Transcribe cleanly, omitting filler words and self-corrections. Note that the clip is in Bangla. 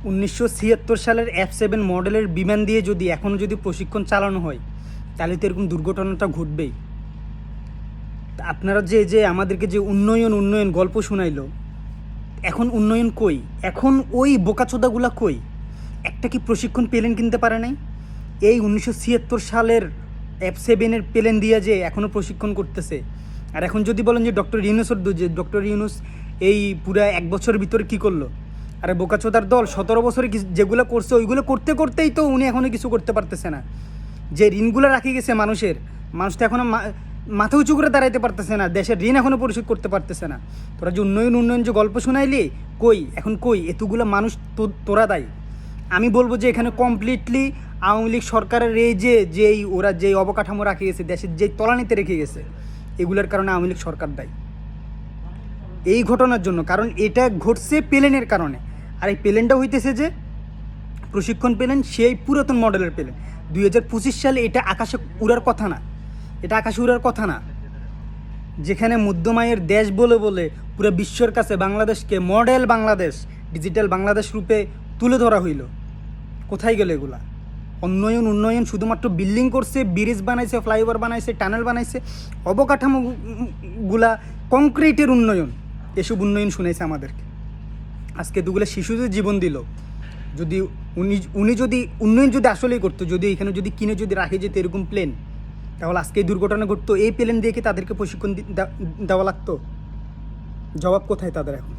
1976 সালের F7 মডেলের বিমান দিয়ে যদি এখনও যদি প্রশিক্ষণ চালানো হয় তাহলে তো এরকম দুর্ঘটনাটা ঘটবেই। আপনারা যে আমাদেরকে যে উন্নয়ন গল্প শোনাইলো, এখন উন্নয়ন কই? এখন ওই বোকাচোদাগুলা কই? একটা কি প্রশিক্ষণ প্লেন কিনতে পারে নাই? এই 1976 সালের F7 প্লেন দিয়ে যে এখনও প্রশিক্ষণ করতেছে। আর এখন যদি বলেন যে ডক্টর ইউনূসের দোষ, যে ডক্টর ইউনূস এই পুরা 1 বছরের ভিতরে কী করলো? আরে বোকাচোদার দল 17 বছরে যেগুলো করছে ওইগুলো করতে করতেই তো উনি এখনও কিছু করতে পারতেছে না। যে ঋণগুলো রাখি গেছে মানুষ তো এখনও মাথা উঁচু করে দাঁড়াইতে পারতেছে না, দেশের ঋণ এখনও পরিশোধ করতে পারতেছে না। তোরা যে উন্নয়ন যে গল্প শোনাইলি, কই এখন কই? এতগুলো মানুষ তোরা দায়ী। আমি বলবো যে এখানে কমপ্লিটলি আওয়ামী লীগ সরকারের ওরা যেই অবকাঠামো রাখে গেছে, দেশের যেই তলানিতে রেখে গেছে, এগুলোর কারণে আওয়ামী লীগ সরকার দায়ী এই ঘটনার জন্য। কারণ এটা ঘটছে প্লেনের কারণে। আর এই প্লেনটা হইতেছে যে প্রশিক্ষণ প্লেন, সেই পুরাতন মডেলের প্লেন। 2025 সালে এটা আকাশে উড়ার কথা না, যেখানে মধ্যমায়ের দেশ বলে পুরো বিশ্বর কাছে বাংলাদেশকে মডেল বাংলাদেশ, ডিজিটাল বাংলাদেশ রূপে তুলে ধরা হইল। কোথায় গেল এগুলা? উন্নয়ন শুধুমাত্র বিল্ডিং করছে, ব্রিজ বানাইছে, ফ্লাইওভার বানাইছে, টানেল বানাইছে, অবকাঠামোগুলা কংক্রিটের উন্নয়ন, এসব উন্নয়ন শুনেছে আমাদেরকে। আজকে দুগুলো শিশুদের জীবন দিল। যদি উনি যদি উন্নয়ন যদি আসলেই করতো, যদি এখানে যদি কিনে যদি রাখে যেত এরকম প্লেন, তাহলে আজকে এই দুর্ঘটনা ঘটতো? এই প্লেন দিয়ে কি তাদেরকে প্রশিক্ষণ দেওয়া লাগতো? জবাব কোথায় তাদের এখন?